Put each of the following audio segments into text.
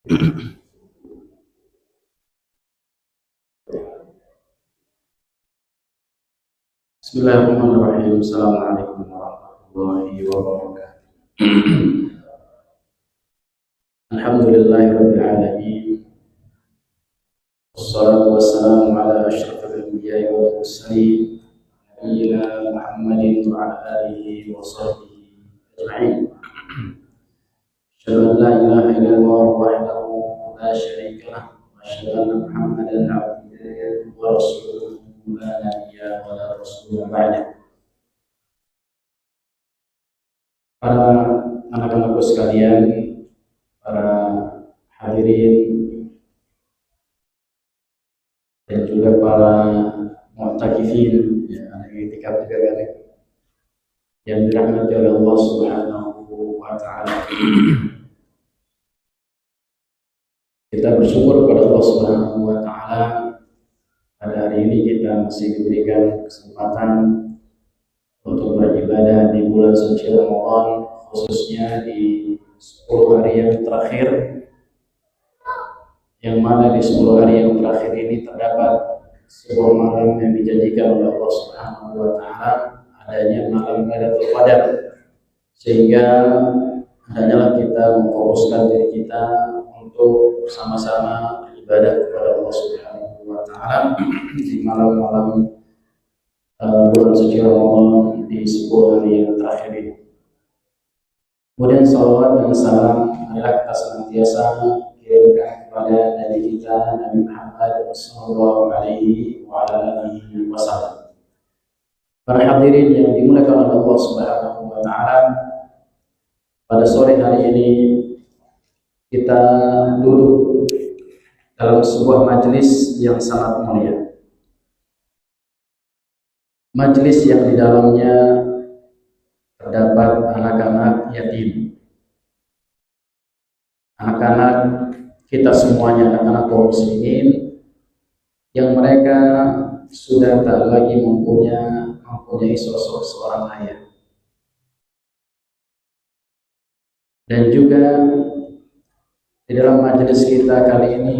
Bismillahirrahmanirrahim. Assalamualaikum warahmatullahi wabarakatuh. Alhamdulillahirabbil alamin. Wassalatu wassalamu ala asyrafil anbiya'i wal mursalin nabiyyina Muhammadin wa ala alihi wa sahbihi ajma'in. Asyhadu an la ilaha illallah wahdahu la syarika lah wa asyhadu anna Muhammadan abduhu wa rasuluhu la nabiyya wa la rasula ba'da. Para anak-anakku sekalian, para hadirin dan juga para mu'takifin yang i'tikaf juga kan, yang dirahmati oleh Allah Subhanahu wa taala. Kita bersyukur kepada Allah Subhanahu wa taala, pada hari ini kita masih diberikan kesempatan untuk beribadah di bulan suci Ramadan, khususnya di 10 hari yang terakhir, yang mana di 10 hari yang terakhir ini terdapat sebuah malam yang dijanjikan oleh Allah Subhanahu wa taala, adanya malam Lailatul Qadar, sehingga hendaknya kita memfokuskan diri kita untuk bersama-sama beribadah kepada Allah Subhanahu wa taala di malam-malam bulan suci Ramadan di 10 hari yang terakhir ini. Kemudian salawat dan salam adalah kita senantiasa kirimkan kepada Nabi kita, Nabi Muhammad sallallahu alaihi wa ala alihi wasallam. Para hadirin yang dimuliakan oleh Allah Subhanahu wa taala, pada sore hari ini kita duduk dalam sebuah majelis yang sangat mulia. Majelis yang di dalamnya terdapat anak-anak yatim. Anak-anak kita semuanya, anak-anak kaum muslimin yang mereka sudah tak lagi mempunyai sosok seorang ayah. Dan juga di dalam majelis kita kali ini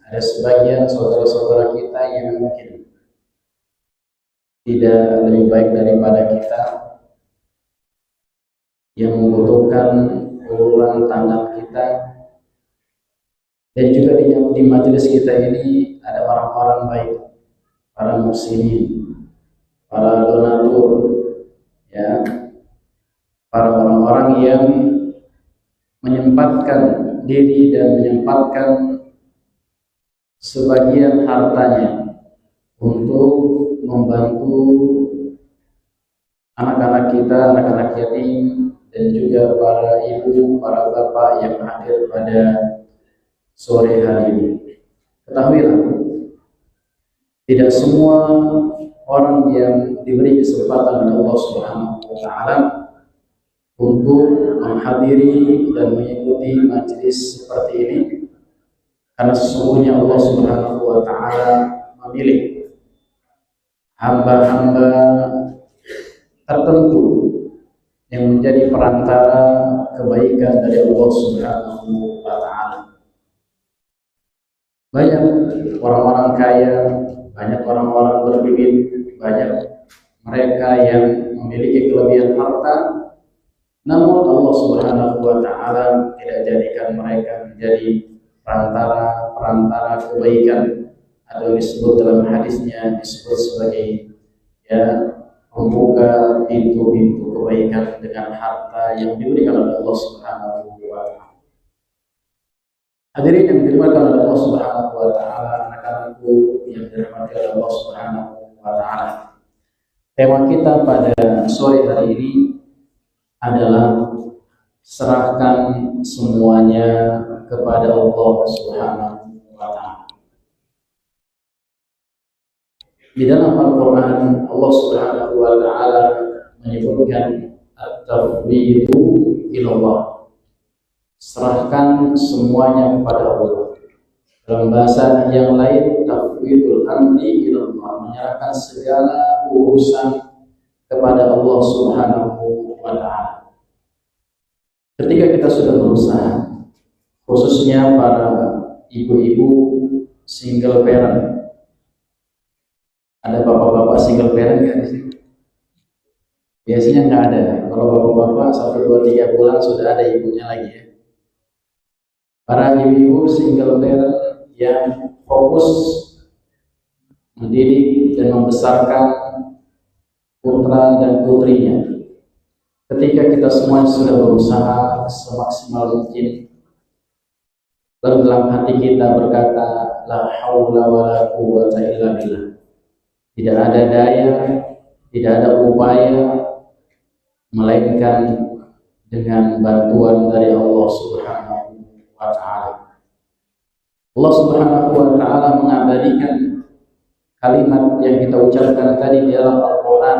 ada sebagian saudara-saudara kita yang mungkin tidak lebih baik daripada kita, yang membutuhkan uluran tangan kita. Dan juga di majelis kita ini ada orang-orang baik, para muslimin, para donatur, ya, para orang-orang yang menyempatkan diri dan menyempatkan sebagian hartanya untuk membantu anak-anak kita, anak-anak yatim, dan juga para ibu, para bapak yang hadir pada sore hari ini. Ketahuilah, tidak semua orang yang diberi kesempatan oleh Allah Subhanahu wa taala untuk menghadiri dan mengikuti majelis seperti ini, karena sesungguhnya Allah Subhanahu wa taala memilih hamba-hamba tertentu yang menjadi perantara kebaikan dari Allah Subhanahu wa taala. Banyak orang-orang kaya, banyak orang-orang berduit, banyak mereka yang memiliki kelebihan harta, namun Allah Subhanahu wa taala tidak jadikan mereka menjadi perantara kebaikan, atau disebut dalam hadisnya disebut sebagai membuka pintu-pintu kebaikan dengan harta yang diberikan oleh Allah Subhanahu wa taala. Hadirin yang dimuliakan oleh Allah Subhanahu wa taala, anak-anakku yang dirahmati oleh Allah Subhanahu wa taala. Tema kita pada sore hari ini adalah serahkan semuanya kepada Allah Subhanahu wa taala. Di dalam Al-Quran Allah Subhanahu wa taala menyebutkan at-tafwidu ilallah, serahkan semuanya kepada Allah. Dalam bahasa yang lain, tafwidul amri ilallah, menyerahkan segala urusan kepada Allah Subhanahu wa taala. Ketika kita sudah berusaha, khususnya para ibu-ibu single parent. Ada bapak-bapak single parent nggak di sini? Biasanya nggak ada. Kalau bapak-bapak 1, 2, 3 bulan sudah ada ibunya lagi ya. Para ibu-ibu single parent yang fokus mendidik dan membesarkan putra dan putrinya. Ketika kita semua sudah berusaha semaksimal mungkin, lalu dalam hati kita berkata, la haula wa la quwwata illa billah. Tidak ada daya, tidak ada upaya, melainkan dengan bantuan dari Allah Subhanahu wa Ta'ala. Allah Subhanahu wa Ta'ala mengabadikan kalimat yang kita ucapkan tadi di dalam Al-Quran.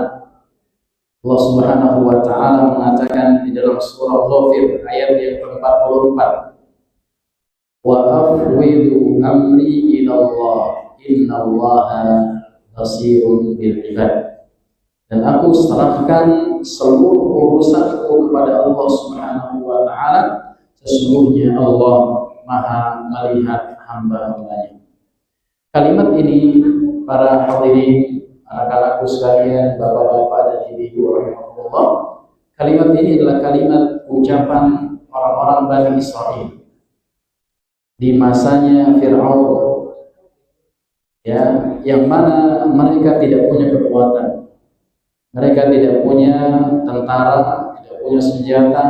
Allah Subhanahu wa Ta'ala mengatakan di dalam surah Ghafir ayat yang ke-44, wa afwidu amri ilallah innallaha basirun bil ibad. Dan aku serahkan seluruh urusanku kepada Allah Subhanahu wa Ta'ala, sesungguhnya Allah Maha melihat hamba-hambanya. Kalimat ini para hadirin, anak-anakku sekalian, bapak-bapak dan ibu-ibu rahimahullah, kalimat ini adalah kalimat ucapan orang-orang Bani Israil di masanya Fir'aun, ya, yang mana mereka tidak punya kekuatan. Mereka tidak punya tentara, tidak punya senjata,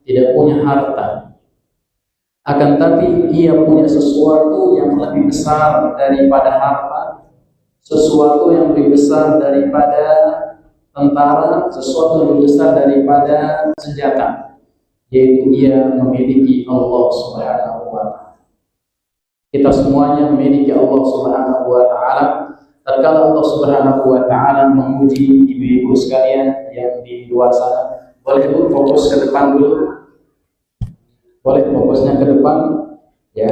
tidak punya harta. Akan tapi ia punya sesuatu yang lebih besar daripada harta, sesuatu yang lebih besar daripada tentara, sesuatu yang lebih besar daripada senjata, yaitu ia memiliki Allah Subhanahu wa Ta'ala. Kita semuanya memiliki Allah Subhanahu wa Ta'ala. Tatkala Allah Subhanahu wa Ta'ala menguji ibu-ibu sekalian yang di luar sana, boleh Bu fokus ke depan dulu. Boleh fokusnya ke depan, ya.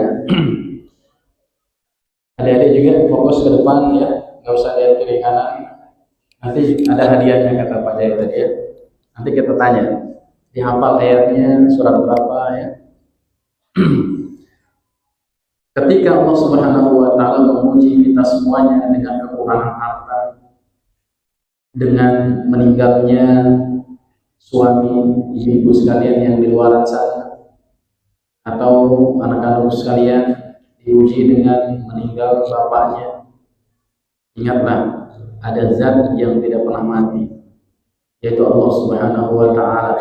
Adik-adik juga fokus ke depan ya, nggak usah lihat kiri kanan. Nanti ada hadiahnya kata Pak Jaya tadi ya. Nanti kita tanya, dihafal ayatnya surat berapa ya. Ketika Allah Subhanahu wa Ta'ala menguji kita semuanya dengan kekurangan harta, dengan meninggalnya suami, ibu-ibu sekalian yang di luar sana, atau anak-anak sekalian diuji dengan meninggal bapaknya, ingatlah ada zat yang tidak pernah mati, yaitu Allah Subhanahu wa Ta'ala,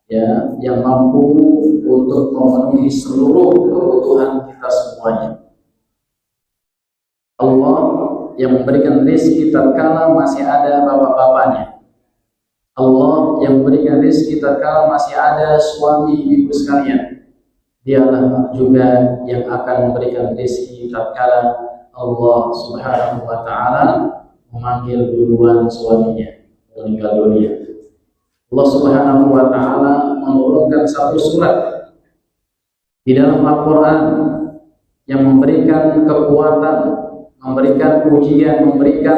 ya, yang mampu untuk memenuhi seluruh kebutuhan kita semuanya. Allah yang memberikan rezeki tatkala masih ada bapak-bapaknya. Allah yang memberikan rezeki tatkala masih ada suami ibu sekalian. Dialah juga yang akan memberikan rezeki tatkala Allah Subhanahu wa Ta'ala memanggil duluan suaminya meninggal dunia. Allah Subhanahu wa Ta'ala menurunkan satu surat di dalam Al-Quran yang memberikan kekuatan, memberikan ujian, memberikan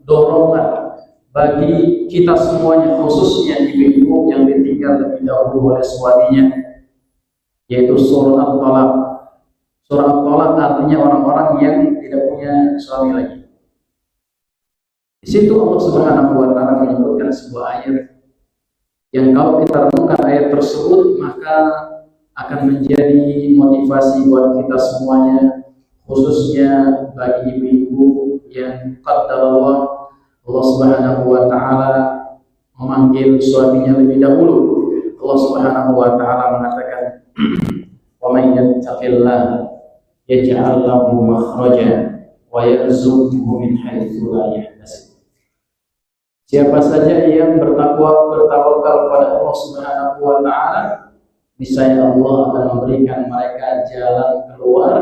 dorongan bagi kita semuanya, khususnya ibu-ibu yang ditinggal lebih dahulu oleh suaminya, yaitu surah At-Talaq. Surah At-Talaq artinya orang-orang yang tidak punya suami lagi. Di situ Allah Subhanahu wa Ta'ala menyebutkan sebuah ayat yang kalau kita renungkan ayat tersebut maka akan menjadi motivasi buat kita semuanya, khususnya bagi ibu-ibu yang qadarullah Allah Subhanahu wa Ta'ala memanggil suaminya lebih dahulu. Allah Subhanahu wa Ta'ala mengatakan, "Wa may yattaqillaha yaj'al lahu makhraja wa yarzuqhu min haitsu la yahtasib." Siapa saja yang bertawakal kepada Allah Subhanahu wa Ta'ala, niscaya Allah akan memberikan mereka jalan keluar,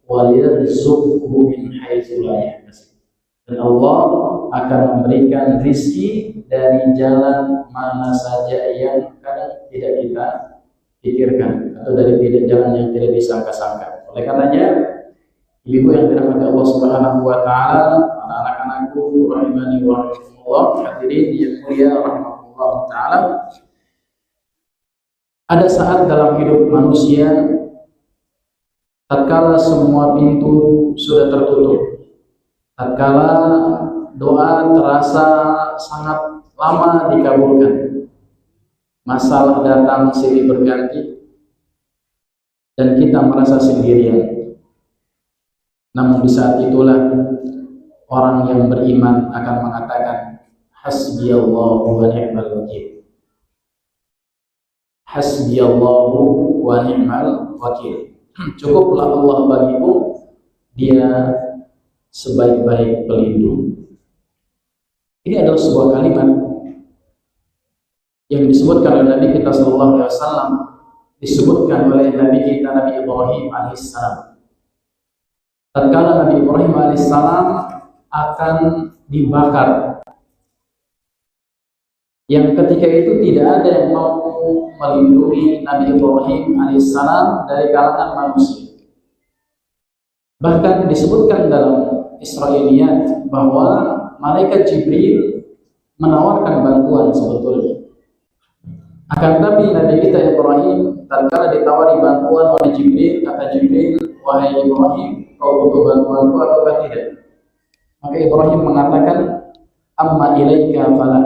wa yarzuqhu min haitsu la yahtasib. Dan Allah akan memberikan rizki dari jalan mana saja yang kadang tidak kita pikirkan, atau dari jalan yang tidak disangka-sangka. Oleh karenanya, ibu yang dirahmati Allah Subhanahu wa Ta'ala, anak-anakku rahimani wa rahimakumullah, hadirin yang mulia rahimakumullah Ta'ala, ada saat dalam hidup manusia tatkala semua pintu sudah tertutup, tatkala doa terasa sangat lama dikabulkan, masalah datang silih berganti, dan kita merasa sendirian. Namun di saat itulah orang yang beriman akan mengatakan, hasbiyallahu wa ni'mal wakil. Hasbiyallahu wa ni'mal wakil. Cukuplah Allah bagiku, Dia sebaik-baik pelindung. Ini adalah sebuah kalimat yang disebutkan oleh Nabi kita sallallahu alaihi wasallam, disebutkan oleh Nabi kita Nabi Ibrahim alaihissalam. Tatkala Nabi Ibrahim alaihissalam akan dibakar, yang ketika itu tidak ada yang mampu melindungi Nabi Ibrahim alaihissalam dari kalangan manusia. Bahkan disebutkan dalam Israiliyat bahwa malaikat Jibril menawarkan bantuan sebetulnya. Akan tapi Nabi kita Ibrahim tatkala ditawari bantuan oleh Jibril, kata Jibril, wahai Ibrahim, kau butuh bantuanku atau tidak? Maka Ibrahim mengatakan, amma ilaika fala.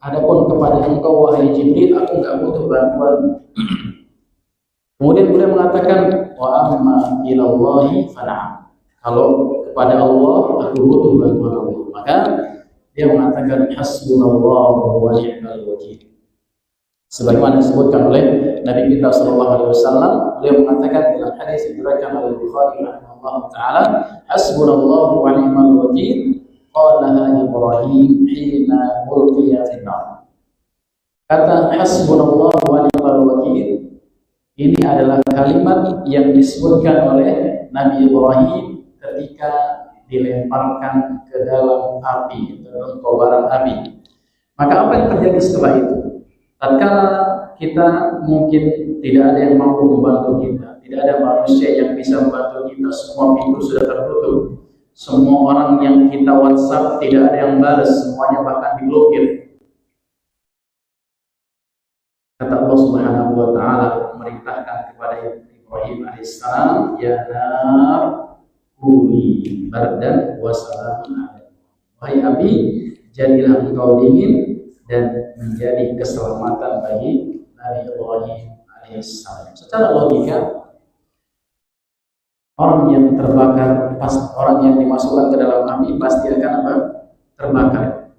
Adapun kepada engkau wahai Jibril, aku enggak butuh bantuan. Kemudian beliau mengatakan, wa amma ilallahi fala. Kalau kepada Allah aku butuh bantuan Allah. Maka dia mengatakan hasbunallahu wa ni'mal wakil. Sebagaimana disebutkan oleh Nabi kita sallallahu alaihi wasallam, beliau mengatakan dalam hadis yang diriwayatkan oleh Bukhari rahimahullah taala, hasbunallahu wa ni'mal wakil. Qalaha Ibrahim hina ulqiya fin-nar. Kata hasbunallahu wa ni'mal wakil ini adalah kalimat yang disebutkan oleh Nabi Ibrahim ketika dilemparkan ke dalam api, dalam kobaran api. Maka apa yang terjadi setelah itu? Tatkala kita mungkin tidak ada yang mampu membantu kita, tidak ada manusia yang bisa membantu kita, semua pintu sudah tertutup. Semua orang yang kita WhatsApp tidak ada yang balas, semuanya bahkan diblokir. Kata Allah Subhanahu wa taala memerintahkan kepada Ibrahim alaihissalam, ya nar kuni bardan wa salamun alaikum. Wahai api, jadilah engkau dingin dan menjadi keselamatan bagi Nabi Ibrahim alaihissalam. Secara logika, orang yang terbakar, orang yang dimasukkan ke dalam api pasti akan apa? Terbakar.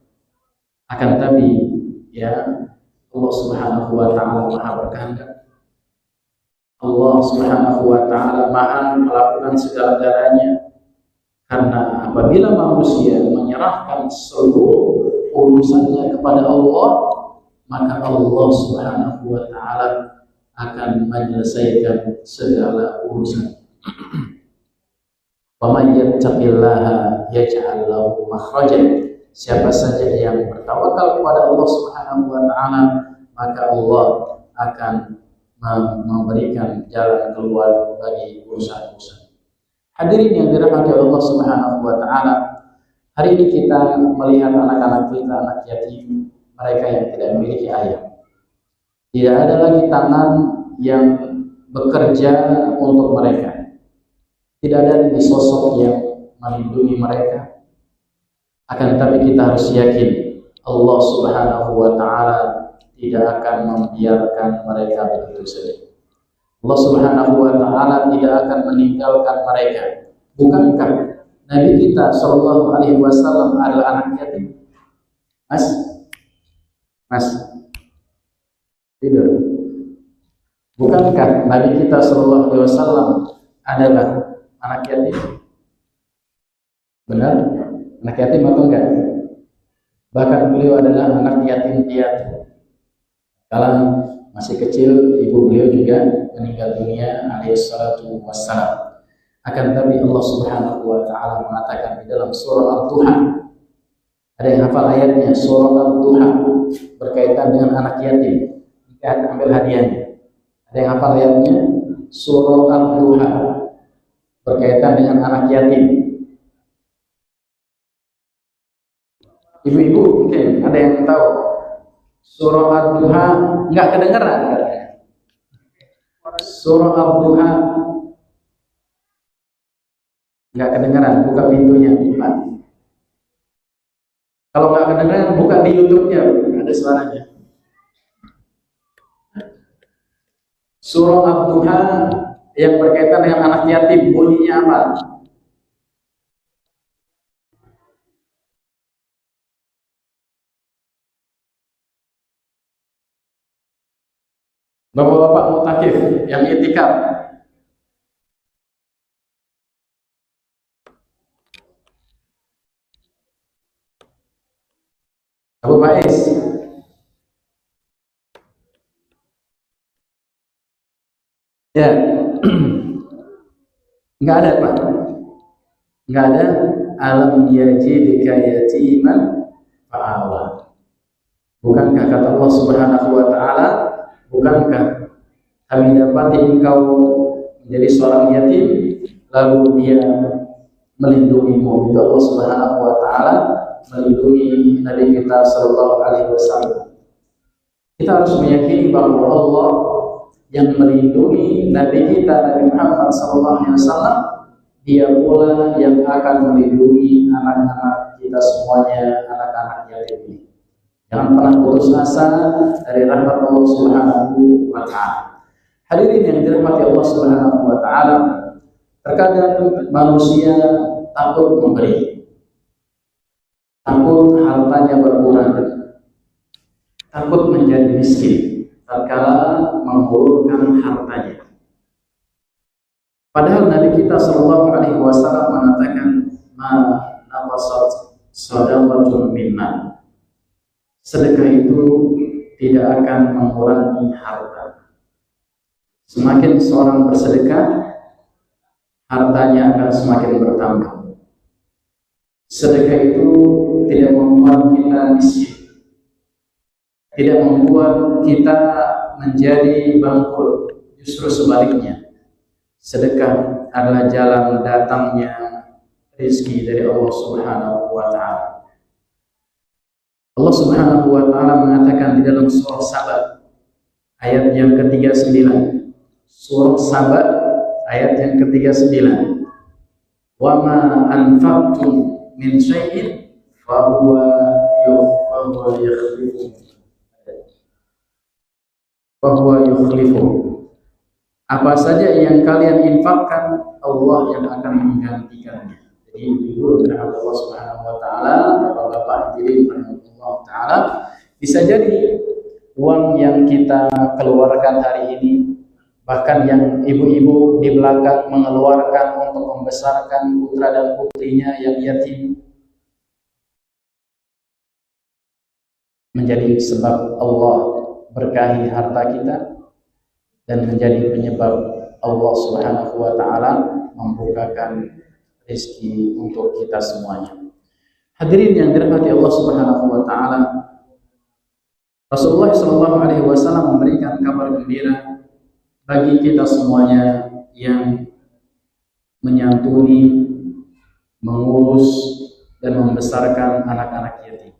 Akan tapi ya Allah Subhanahu wa taala Maha berkehendak. Allah Subhanahu wa taala Maha melakukan segala-galanya. Karena apabila manusia menyerahkan seluruh urusannya kepada Allah, maka Allah Subhanahu wa taala akan menyelesaikan segala urusan. Wa may yattaqillaha yaj'al lahu makhrajan. Siapa saja yang bertawakal kepada Allah Subhanahu wa taala, maka Allah akan memberikan jalan keluar bagi urusan-urusan. Hadirin yang dirahmati Allah Subhanahu wa taala, hari ini kita melihat anak-anak kita, anak yatim, mereka yang tidak memiliki ayah. Tidak ada lagi tangan yang bekerja untuk mereka. Tidak ada di sosok yang melindungi mereka. Akan tapi kita harus yakin Allah Subhanahu wa taala tidak akan membiarkan mereka begitu saja. Allah Subhanahu wa taala tidak akan meninggalkan mereka. Bukankah Nabi kita sallallahu alaihi wasallam adalah anak yatim? Mas tidur. Bukankah Nabi kita sallallahu alaihi wasallam adalah anak yatim? Benar? Anak yatim atau enggak? Bahkan beliau adalah anak yatim piatu. Kala masih kecil, ibu beliau juga meninggal dunia alaihi salatu wassalam. Akan tapi Allah Subhanahu wa taala mengatakan di dalam surah Al-Duha. Ada yang hafal ayatnya? Surah Al-Duha berkaitan dengan anak yatim. Kita ambil hadiahnya. Ada yang hafal ayatnya? Surah Al-Duha berkaitan dengan anak yatim. Ibu-ibu mungkin ada yang tahu surah Al-Duha, enggak kedengeran katanya. Surah Al-Duha Nggak kedengaran, buka pintunya. Bukan. Kalau nggak kedengaran, buka di YouTube-nya, ada suaranya. Surah Ad-Duha yang berkaitan dengan anak yatim, bunyinya apa? Bapak-bapak mutakif yang itikaf, Abu Faiz, ya, nggak ada Pak, nggak ada. Alam yajidika yatiman fa'awa. Bukankah kata Allah Subhanahu wa Ta'ala, bukankah kami dapati engkau menjadi seorang yatim, lalu dia melindungimu. Itu Allah Subhanahu wa Ta'ala melindungi Nabi kita Sallallahu Alaihi Wasallam. Kita harus meyakini bahwa Allah yang melindungi Nabi kita Nabi Muhammad Sallallahu Alaihi Wasallam, dia pula yang akan melindungi anak-anak kita semuanya, anak-anak yatim ini. Jangan pernah putus asa dari rahmat Allah Subhanahu wa Ta'ala. Hadirin yang dirahmati Allah Subhanahu wa Ta'ala, terkadang manusia takut memberi, takut hartanya berkurang, takut menjadi miskin tatkala menghulurkan hartanya. Padahal Nabi kita Shallallahu Alaihi Wasallam mengatakan, ma nafasat sadaqatun minna, sedekah itu tidak akan mengurangi harta. Semakin seorang bersedekah, hartanya akan semakin bertambah. Sedekah itu tidak membuat kita miskin, tidak membuat kita menjadi bangkrut. Justru sebaliknya, sedekah adalah jalan datangnya rezeki dari Allah Subhanahu wa Ta'ala. Allah Subhanahu wa Ta'ala mengatakan di dalam surah Saba ayat yang ke-39. Surah Saba ayat yang ke-39. Wa ma anfaqtum min syai'in fa huwa yukhlifu. Apa saja yang kalian infakkan, Allah yang akan menggantikannya. Jadi ibu dengan Allah Subhanahu wa Ta'ala, bapak-bapak hadirin Allah Ta'ala, bisa jadi uang yang kita keluarkan hari ini, bahkan yang ibu-ibu di belakang mengeluarkan untuk membesarkan putra dan putrinya yang yatim, menjadi sebab Allah berkahi harta kita dan menjadi penyebab Allah Subhanahu wa Ta'ala membukakan rezeki untuk kita semuanya. Hadirin yang dirahmati Allah Subhanahu wa Ta'ala, Rasulullah Shallallahu Alaihi Wasallam memberikan kabar gembira bagi kita semuanya yang menyantuni, mengurus dan membesarkan anak-anak yatim.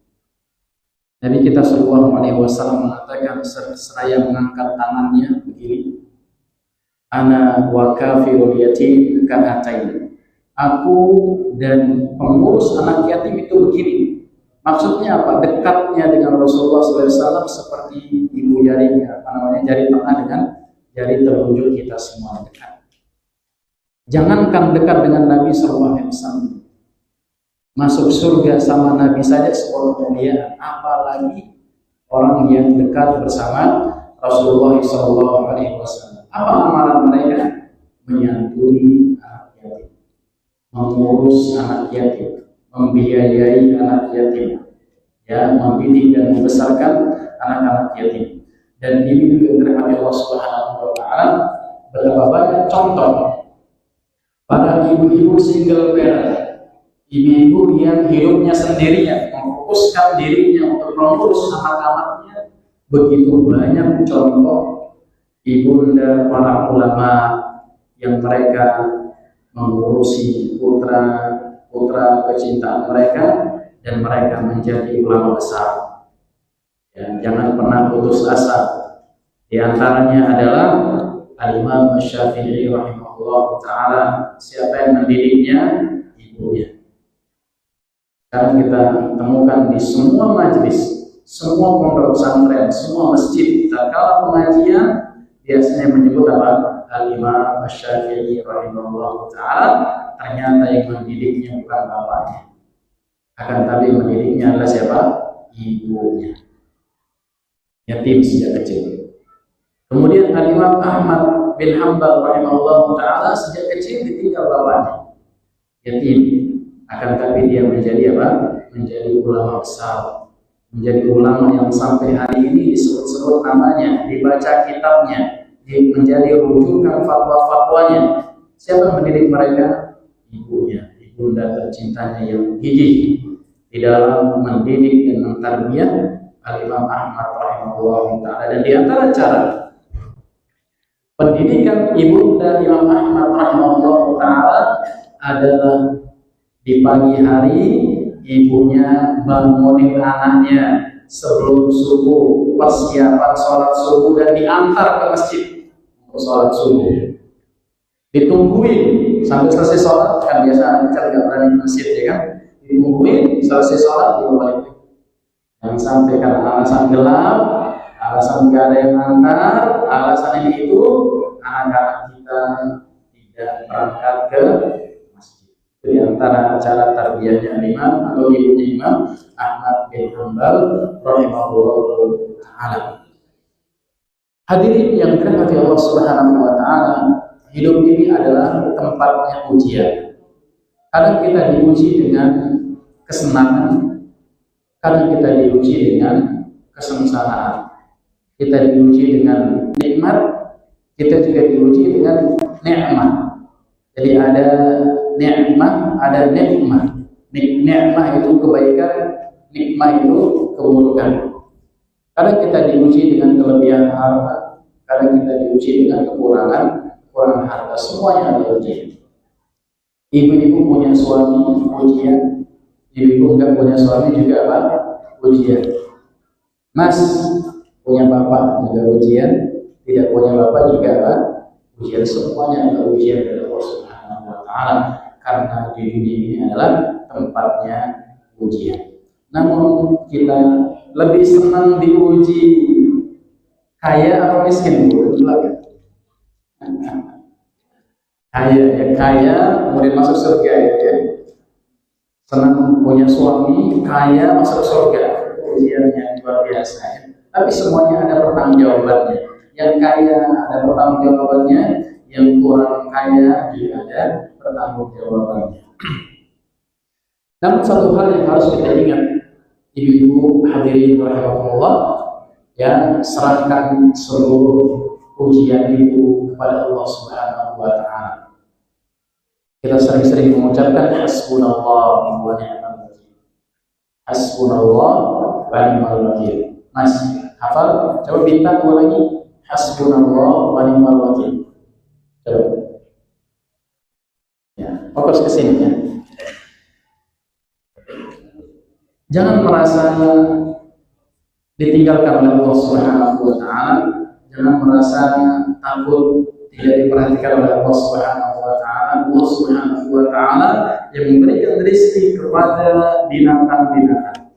Nabi kita Shallallahu Alaihi Wasallam mengatakan seraya mengangkat tangannya begini, ana wa kafirul yatim ka'atain. Aku dan pengurus anak yatim itu begini. Maksudnya apa? Dekatnya dengan Rasulullah SAW seperti ibu jarinya, jari tengah dengan jari telunjuk kita semua dekat. Jangankan dekat dengan Nabi SAW, masuk surga sama Nabi saja sebuah kemuliaan, apalagi orang yang dekat bersama Rasulullah SAW. Apa amalan mereka? Menyantuni anak yatim, mengurus anak yatim, membiayai anak yatim, ya, membidik dan membesarkan anak-anak yatim. Dan ini juga dirahmati Allah Subhanahu wa Ta'ala. Berapa banyak contoh para ibu-ibu single parent, ibu-ibu yang hidupnya sendirian, memfokuskan dirinya untuk mengurus anak-anaknya. Begitu banyak contoh ibunda para ulama yang mereka mengurusi putra kecintaan mereka dan mereka menjadi ulama besar. Ya, jangan pernah putus asa. Di antaranya adalah Al-Imam Asy-Syafi'i rahimahullah taala. Siapa yang mendidiknya? Ibunya. Sekarang kita temukan di semua majelis, semua pondok pesantren, semua masjid, tatkala pengajian biasanya menyebut apa? Al-Imam Asy-Syafi'i rahimahullah taala. Ternyata yang mendidiknya bukan bapaknya, akan tapi mendidiknya adalah siapa? Ibunya. Yatim sejak kecil. Kemudian Al-Imam Ahmad bin Hanbal rahimahullah taala sejak kecil ditinggal bapaknya, yatim. Akan tapi dia menjadi apa? Menjadi ulama besar, menjadi ulama yang sampai hari ini disebut-sebut namanya, dibaca kitabnya, menjadi rujukan fatwa-fatwanya. Siapa yang mendidik mereka? Ibunya, ibunda tercintanya yang gigih di dalam mendidik dan mentarbiyah Al-Imam Ahmad rahimahullah taala. Dan di antara cara pendidikan ibunda Imam Ahmad rahimahullah taala adalah di pagi hari ibunya bangunin anaknya sebelum subuh, persiapan sholat subuh, dan diantar ke masjid untuk sholat subuh. Ditungguin sampai selesai sholat, kan biasa anak kecil nggak berani ke masjid ya kan? Ditungguin selesai sholat dia balik. Jangan sampai karena alasan gelap, alasan nggak ada yang antar, alasan ini itu anak-anak kita tidak berangkat ke masjid. Jadi antara cara tarbiyahnya Imam atau ibunya Imam Ahmad bin Hanbal rahimahullah taala. Hadirin yang dirahmati Allah Subhanahu wa taala, hidup ini adalah tempatnya ujian. Kadang kita diuji dengan kesenangan, kadang kita diuji dengan kesengsaraan. Kita diuji dengan nikmat, kita juga diuji dengan nikmat. Jadi ada nikmat, ada nikmat. Nikmat itu kebaikan, nikmat itu keburukan. Kadang kita diuji dengan kelebihan harta, kadang kita diuji dengan kekurangan harta. Semuanya ada ujian. Ibu-ibu punya suami, ujian. Ibu enggak punya suami juga apa? Ujian. Mas punya bapak juga ujian, tidak punya bapak juga apa? Ujian. Semuanya adalah ujian dari Allah Subhanahu wa taala, karena di dunia ini adalah tempatnya ujian. Namun kita lebih senang diuji kaya atau miskin, Bu? Kaya kemudian masuk surga ya. Senang punya suami kaya masuk surga, ujiannya luar biasa ya. Tapi semuanya ada pertanggungjawabannya. Yang kaya ada pertanggungjawabannya, yang kurang kaya juga ada pertanggungjawabannya. Namun satu hal yang harus kita ingat, ibu-ibu hadirin rahimakumullah, ya, serahkan seluruh ujian itu kepada Allah Subhanahu wa taala. Kita sering-sering mengucapkan hasbunallah wa ni'mal wakil. Hasbunallah wa ni'mal wakil. Mas, hafal? Coba bintang lagi. Hasbunallah wa ni'mal wakil. Coba. Ya, fokus ke sini ya. Jangan merasa ditinggalkan oleh Allah Subhanahu wa taala. Jangan merasa takut tidak diperhatikan oleh Allah Subhanahu wa taala. Allah Subhanahu wa taala yang memberikan rezeki kepada binatang-binatang,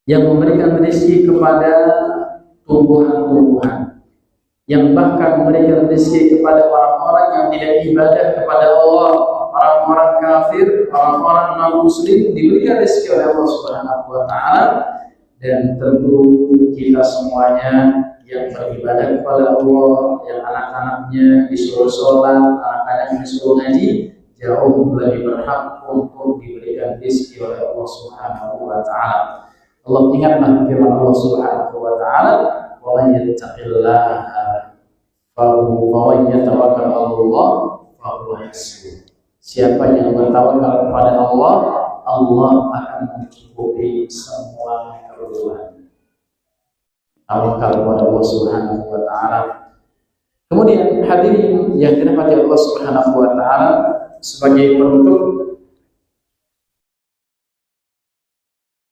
yang memberikan rezeki kepada tumbuhan-tumbuhan, yang bahkan memberikan rezeki kepada orang-orang yang tidak ibadah kepada Allah, orang-orang kafir, orang-orang non-muslim, diberikan rezeki oleh Allah Subhanahu wa taala. Dan tentu kita semuanya yang beribadah kepada Allah, yang anak-anaknya disuruh sholat, anak-anaknya disuruh ngaji, jauh lebih berhak untuk diberikan rezeki oleh Allah Subhanahu wa taala. Allah ingatlah firman Allah Subhanahu wa taala, "Wa man yattaqillaha fa huwa yatawakkal 'ala Allah fa huwa hasbuh." Siapa yang bertawakal kepada Allah, Allah akan mencukupi semua kebutuhan. Tawakal kepada Allah Subhanahu wa taala. Kemudian hadirin yang dirahmati Allah Subhanahu wa taala, sebagai penutup,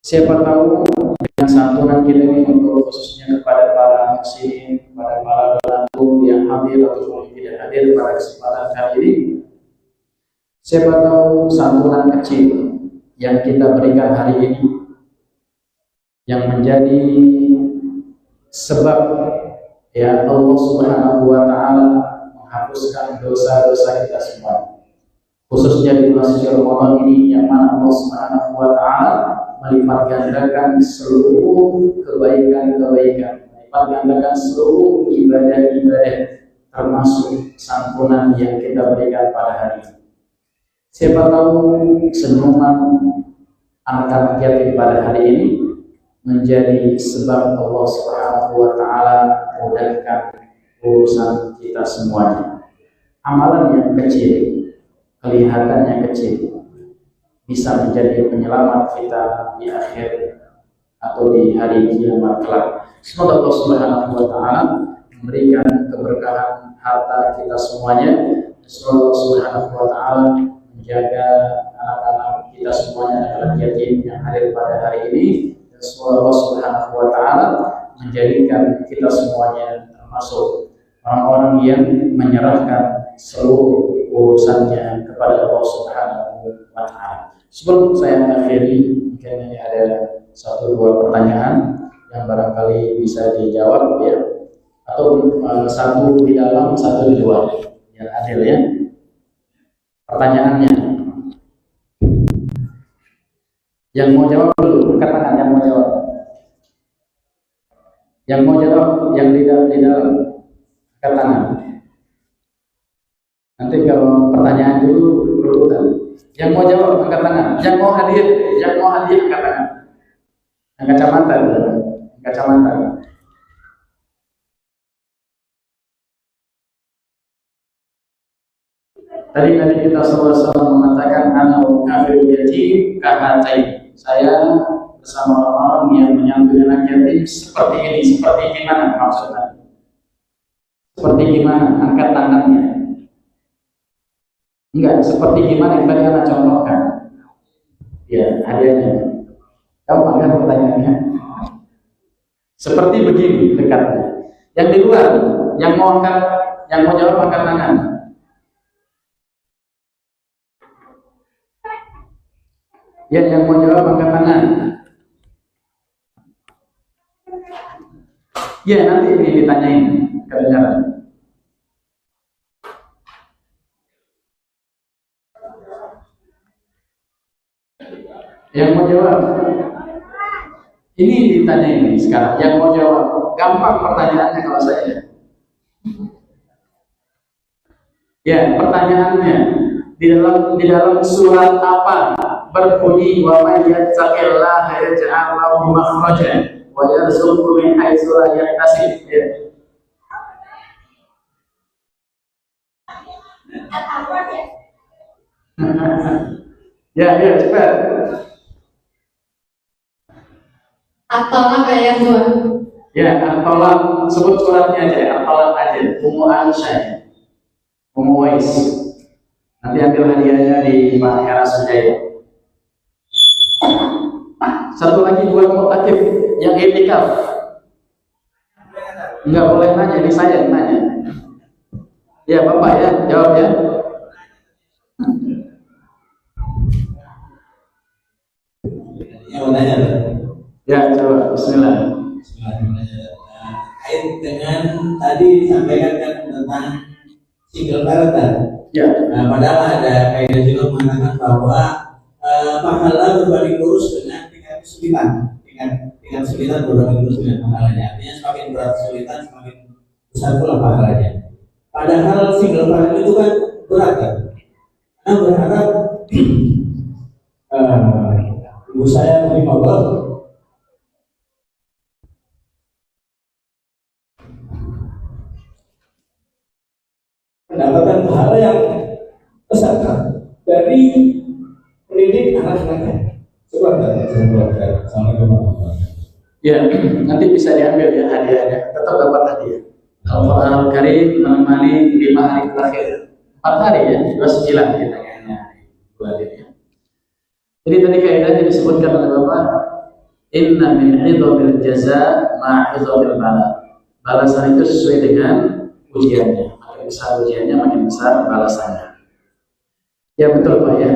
siapa tahu santunan kita ini untuk khususnya kepada para muslimin, kepada para donatur yang hadir ataupun tidak hadir pada kesempatan kali ini. Siapa tahu santunan kecil yang kita berikan hari ini yang menjadi sebab ya Allah Subhanahu wa taala menghapuskan dosa-dosa kita semua. Khususnya di bulan suci Ramadan ini yang mana Allah Subhanahu wa taala melipat gandakan seluruh kebaikan-kebaikan, melipat gandakan seluruh ibadah-ibadah termasuk santunan yang kita berikan pada hari ini. Siapa tahu senyuman anak-anak yatim pada hari ini menjadi sebab Allah Subhanahu wa taala mudahkan urusan kita semuanya. Amalan yang kecil, kelihatannya kecil, bisa menjadi penyelamat kita di akhir atau di hari kiamat kelak. Semoga Allah Subhanahu wa taala memberikan keberkahan harta kita semuanya. Semoga Allah Subhanahu wa taala menjaga anak-anak kita semuanya, anak-anak yatim yang hadir pada hari ini. Dan semoga Allah Subhanahu wa taala menjadikan kita semuanya termasuk orang-orang yang menyerahkan seluruh urusannya kepada Allah Subhanahu wa taala. Sebelum saya mengakhiri, mungkin ini ada 1-2 pertanyaan yang barangkali bisa dijawab ya, atau satu di dalam, satu di luar, yang adil ya. Pertanyaannya, yang mau jawab dulu, angkat tangan yang mau jawab. Yang mau jawab, yang di dalam, angkat tangan. Nanti kalau pertanyaan dulu berurutan. Yang mau jawab angkat tangan. Yang mau hadir angkat tangan. Yang kacamata. Tadi kita sama-sama mengatakan anak kafir yatim kahatai. Saya bersama orang-orang yang menyantuni anak yatim seperti ini. Seperti gimana maksudnya? Seperti gimana? Angkat tangannya. Enggak, seperti gimana yang tadi anak contohkan. Ya, hadiahnya. Kamu angkat pertanyaannya. Seperti begini dekatnya. Yang di luar, yang mau jawab angkat tangan. Ya, yang mau jawab angkat tangan. Ya, nanti ini ditanyain kedengaran. Yang mau jawab, ini ditanyain sekarang. Yang mau jawab, gampang pertanyaannya kalau saya. Ya, pertanyaannya di dalam surat apa berbunyi wa may yattaqillaha yaj'al lahu makhrajan wa yarzuqhu min haitsu la yahtasib. Ya, cepat. At-Tolak ayat 2. Ya, At-Tolak, sebut suratnya aja, At-Tolak aja. Ummu Aisyah, Ummu Wais. Nanti ambil hadiahnya di Pak Era Sanjaya. Satu lagi buat mutakif yang itikaf. Enggak boleh nanya, ini saya nanya. Ya, Bapak ya, jawab ya. Yang mau tanya, Ya, coba. Bismillah. Kait dengan tadi disampaikan kan tentang single parental. Ya. Nah, padahal ada kaidah juga mengatakan bahwa pahala berbanding lurus dengan tingkat kesulitan. Tingkat kesulitan berbanding lurus dengan pahalanya. Artinya semakin berat kesulitan, semakin besar pula pahalanya. Padahal single parent itu kan berat kan. Karena berharap ibu saya menerima Allah. Mendapatkan pahala yang besar dari mendidik anak-anaknya. Coba saya Assalamualaikum. Ya, nanti bisa diambil ya hadiahnya. Tetap dapat hadiah. Al-Quran Karim menemani 5 hari terakhir. 4 hari ya, 29 kita kayaknya bulan ini. Jadi tadi kaidahnya disebutkan oleh Bapak, Inna min 'idhamil jaza ma 'idhamil bala. Balasan itu sesuai dengan ujiannya. Makin besar ujiannya, makin besar balasannya. Ya betul Pak ya.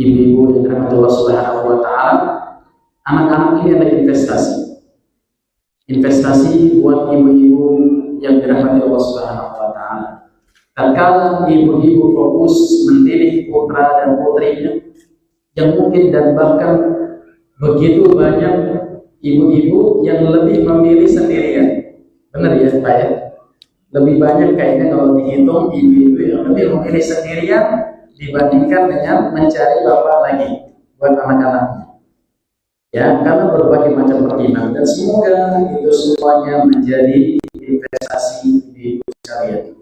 Ibu-ibu yang dirahmati Allah Subhanahu wa taala, anak-anak ini adalah investasi. Investasi buat ibu-ibu yang dirahmati Allah Subhanahu wa taala. Tatkala ibu-ibu fokus mendidik putra dan putrinya, yang mungkin dan bahkan begitu banyak ibu-ibu yang lebih memilih sendirian. Benar ya Pak ya? Lebih banyak kayaknya kalau dihitung ibu-ibu yang lebih memilih sendirian dibandingkan dengan mencari bapak lagi buat anak-anaknya. Ya, karena berbagai macam pertimbangan, dan semoga itu semuanya menjadi investasi di sekalian.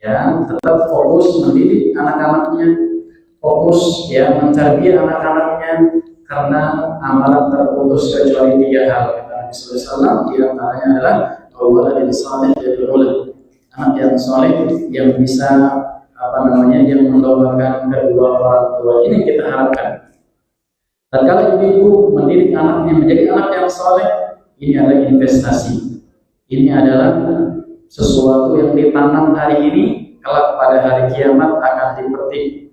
Ya, tetap fokus mendidik anak-anaknya, fokus ya mencari anak-anaknya, karena amalan terputus kecuali 3 hal. Kata Nabi sallallahu alaihi wasallam, di antaranya adalah waladin saleh yad'u, anak yang soleh yang bisa yang mendoakan kedua orang tua. Ini kita harapkan. Tatkala ibu mendidik anaknya menjadi anak yang soleh, ini adalah investasi. Ini adalah sesuatu yang ditanam hari ini, kalau pada hari kiamat akan dipetik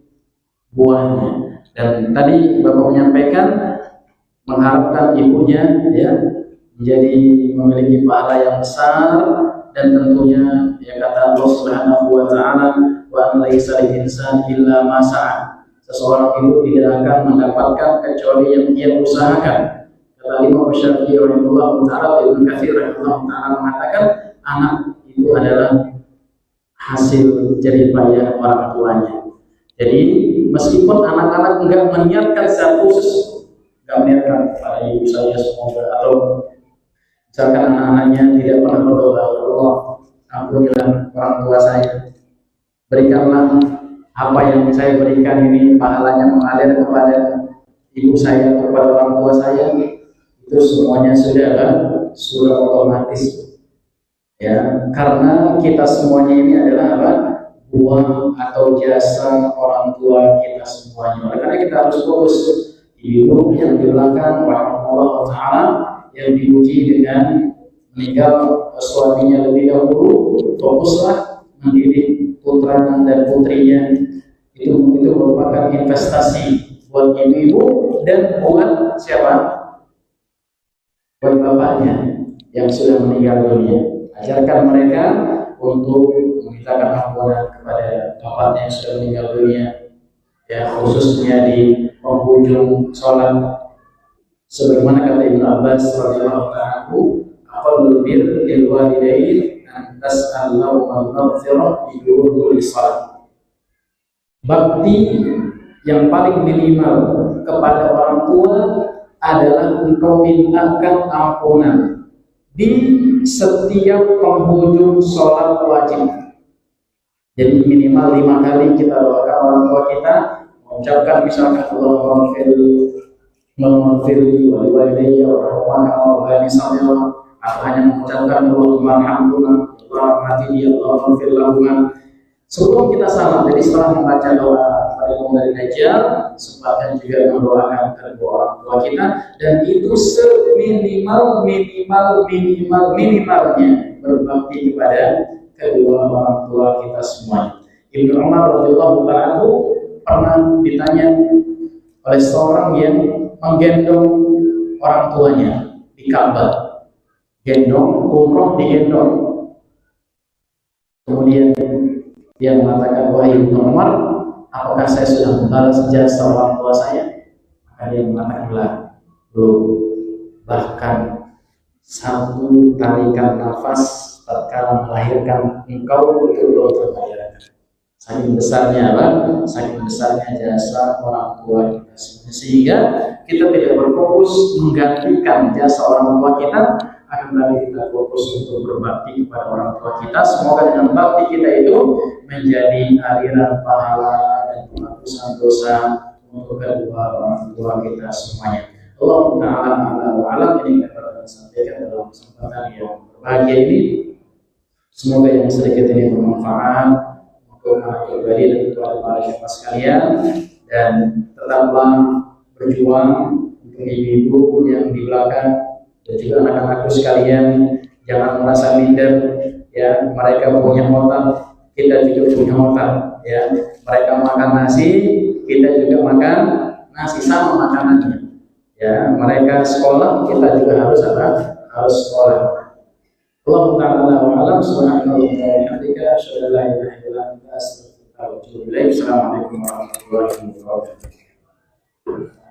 buahnya. Dan tadi Bapak menyampaikan mengharapkan ibunya ya menjadi memiliki pahala yang besar, dan tentunya ya kata Allah Subhanahu wa taala, wa an laisa lil insani illa ma sa'a. Seseorang itu tidak akan mendapatkan kecuali yang dia usahakan. Kata Imam Syafi'i rahimahullah taala, Ibnu Katsir rahimahullah taala mengatakan anak itu adalah hasil jerih payah orang tuanya. Jadi meskipun anak-anak enggak meniatkan secara khusus, enggak meniatkan pada ibu saya semoga, atau misalkan anak-anaknya tidak pernah berdoa, ya Allah ampunilah orang tua saya, berikanlah apa yang saya berikan ini pahalanya mengalir kepada ibu saya, kepada orang tua saya, itu semuanya sudah otomatis ya, karena kita semuanya ini adalah apa? Buah atau jasa orang tua kita semuanya. Oleh karena kita harus fokus. Ibu yang di belakang rahimahullah taala yang diuji dengan meninggal suaminya lebih dahulu, fokuslah mendidik putra dan putrinya. Itu merupakan investasi buat ibu-ibu dan buat siapa? Buat bapaknya yang sudah meninggal dunia. Ajarkan mereka untuk memintakan ampunan kepada bapaknya yang sudah meninggal dunia, ya khususnya di penghujung sholat. Sebagaimana kata Ibnu Abbas radhiyallahu ta'ala, aqallul birri lil walidain an tas'alahu al-maghfirah fi kulli shalah. Bakti yang paling minimal kepada orang tua adalah engkau mintakan ampunan di setiap penghujung sholat wajib. Jadi minimal 5 kali kita doakan orang tua kita, mengucapkan misalkan Allahumma ighfirli wa liwalidayya warhamhuma kama rabbayani atau hanya mengucapkan Allahumma arhamhuma wa rahmatini Allahumma ighfir lahum. Sebelum kita salam, jadi setelah membaca doa pada dari Dajjal, sempatkan juga mendoakan kedua orang tua kita, dan itu minimalnya berbakti kepada kedua orang tua kita semuanya. Ibnu Umar radhiyallahu ta'ala pernah ditanya oleh seorang yang menggendong orang tuanya di Ka'bah, gendong umroh digendong. Kemudian dia mengatakan, wahai Ibnu Umar, apakah saya sudah membalas jasa orang tua saya? Maka dia mengatakanlah, belum. Bahkan satu tarikan nafas tatkala melahirkan engkau itu belum terbayarkan. Saking besarnya apa? Saking besarnya jasa orang tua kita. Sehingga kita tidak berfokus menggantikan jasa orang tua kita, akan tetapi kita fokus untuk berbakti kepada orang tua kita. Semoga dengan bakti kita itu menjadi aliran pahala dan penghapusan dosa untuk kedua orang tua kita semuanya. Allah Ta'ala alam ini dapat disampaikan dalam kesempatan yang berbahagia ini. Semoga yang sedikit ini bermanfaat untuk anak pribadi dan kepada para jemaah sekalian, dan tetaplah berjuang untuk ibu-ibu yang di belakang dan juga anak-anakku sekalian, jangan merasa minder ya. Mereka punya otak, kita juga punya otak ya. Mereka makan nasi, kita juga makan nasi, sama makanannya ya. Mereka sekolah, kita juga harus sekolah. Allah Ta'ala wa'alam. Subhanallah wa bihamdika, asyhadu an la ilaha illa anta, astaghfiruka wa atubu ilaik. Assalamualaikum warahmatullahi wabarakatuh.